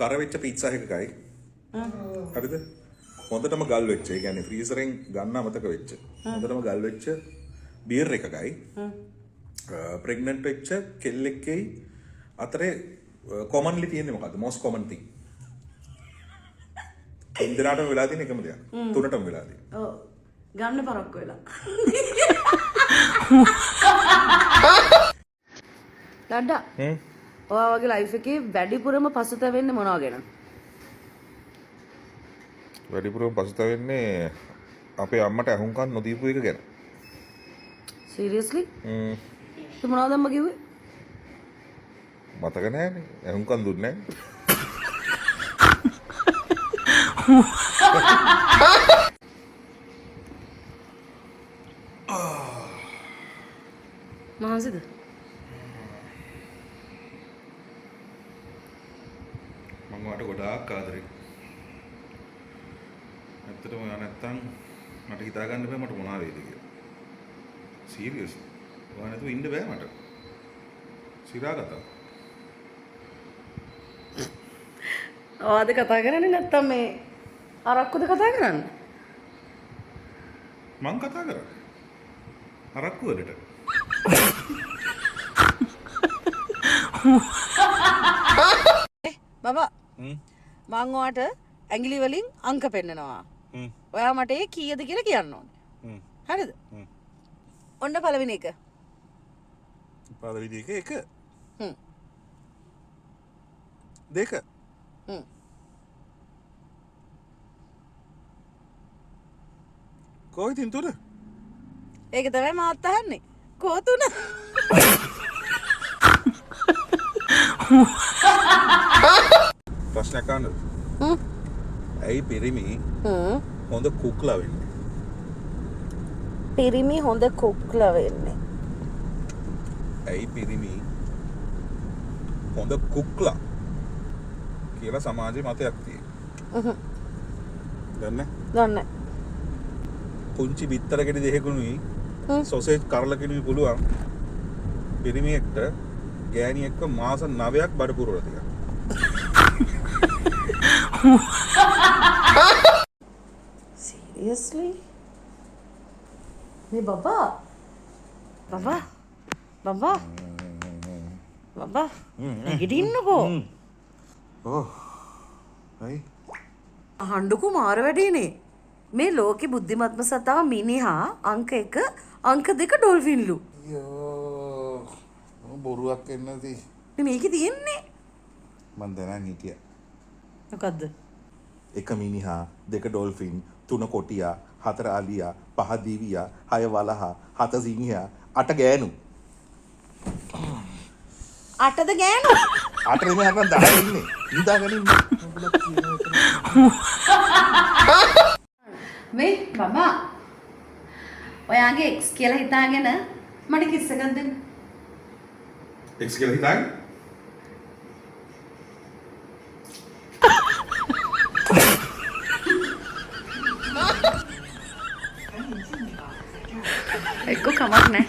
කර වෙච්ච පීට්සා එකකයි. හරිද? හොඳටම ගල් වෙච්ච. ඒ කියන්නේ ෆ්‍රීසරෙන් ගන්න අමතක වෙච්ච. හොඳටම ගල් වෙච්ච බියර් එකකයි. ප්‍රෙග්නන්ට් වෙච්ච කෙල්ලෙක්ගේ අතරේ කොමන්ලි තියෙන්නේ මොකද්ද? most common thing. ඉන්දිරාටම වෙලා තියෙන එකම දෙයක්. තුනටම වෙලා තියෙනවා. ඔව්. ගන්න පරක්කු වෙලා. ඩඩා. ඔයා වගේ ලයිෆ් එකේ වැඩිපුරම පසුතැවෙන්නේ මොනවා ගැනද? වැඩිපුරම පසුතැවෙන්නේ අපේ අම්මට අහුම්කම් නොදීපු එක ගැන. සීරියස්ලි? ඒ මොනවද අම්මා කිව්වේ? මතක නැහැනේ. අහුම්කම් දුන්නේ නැහැ. මහන්සිද? මම වට ගොඩාක් ආදරේ. ඇත්තටම ඔයා නැත්තම් මට හිතා ගන්න බෑ මට මොනවා වෙයිද කියලා. සීරියස්. ඔයා නැතුව ඉන්න බෑ මට. සිරා කතා. ඔයාද කතා කරන්නේ නැත්තම් මේ අරක්කුද කතා කරන්නේ? මං කතා කරා. අරක්කු වලට. බබා මං ඔයාට ඇඟිලි වලින් අංක පෙන්නනවා. ඔයා මට ඒ කීයද කියලා කියන්න ඕනේ. හරිද? ඔන්න පළවෙනි එක. පළවෙනි එක 1. දෙක. කොහෙද තුන? ඒක තමයි මාත් අහන්නේ. කෝ තුන? ප්‍රශ්නයක් අහන්නද? ඇයි පිරිමි හොඳ කුක්ලා වෙන්නේ? පිරිමි හොඳ කුක්ලා වෙන්නේ. ඇයි පිරිමි හොඳ කුක්ලා කියලා සමාජයේ මතයක් තියෙනවා. දන්නේ? දන්නේ. පුංචි බිත්තර කෙඩි දෙකකුණුයි සොසේජ් කරලා කෙනුයි පුළුවන් පිරිමියෙක්ට ගෑණියෙක්ව මාස 9ක් බඩ පුරවලා තියන්න. Seriously? මේ බබා නැගිටින්නකෝ. ඕ හයි අහන්නකෝ මාර වැඩේනේ. මේ ලෝකෙ බුද්ධිමත්ම සතා මිනිහා අංක 1 අංක 2 ඩොල්ෆින්ලු. යෝ බොරුවක් එන්නදී මේකේ තියෙන්නේ මන් දැනන් හිටියා. මොකද්ද? 1 මිනිහා 2 ඩොල්ෆින් 3 කොටියා 4 අලියා 5 දිවියා 6 වලහා 7 සිංහයා 8 ගෑනු. 8ද ගෑනු? 8 නෙමෙයි අරන් 10 ඉන්නේ. නිදාගෙන ඉන්නේ. මේ බබා ඔයාගේ එක්ස් කියලා හිතාගෙන මට කිස් එකක් දෙන්න. එක්ස් කියලා හිතාගෙන එක්ක කමක් නැහැ.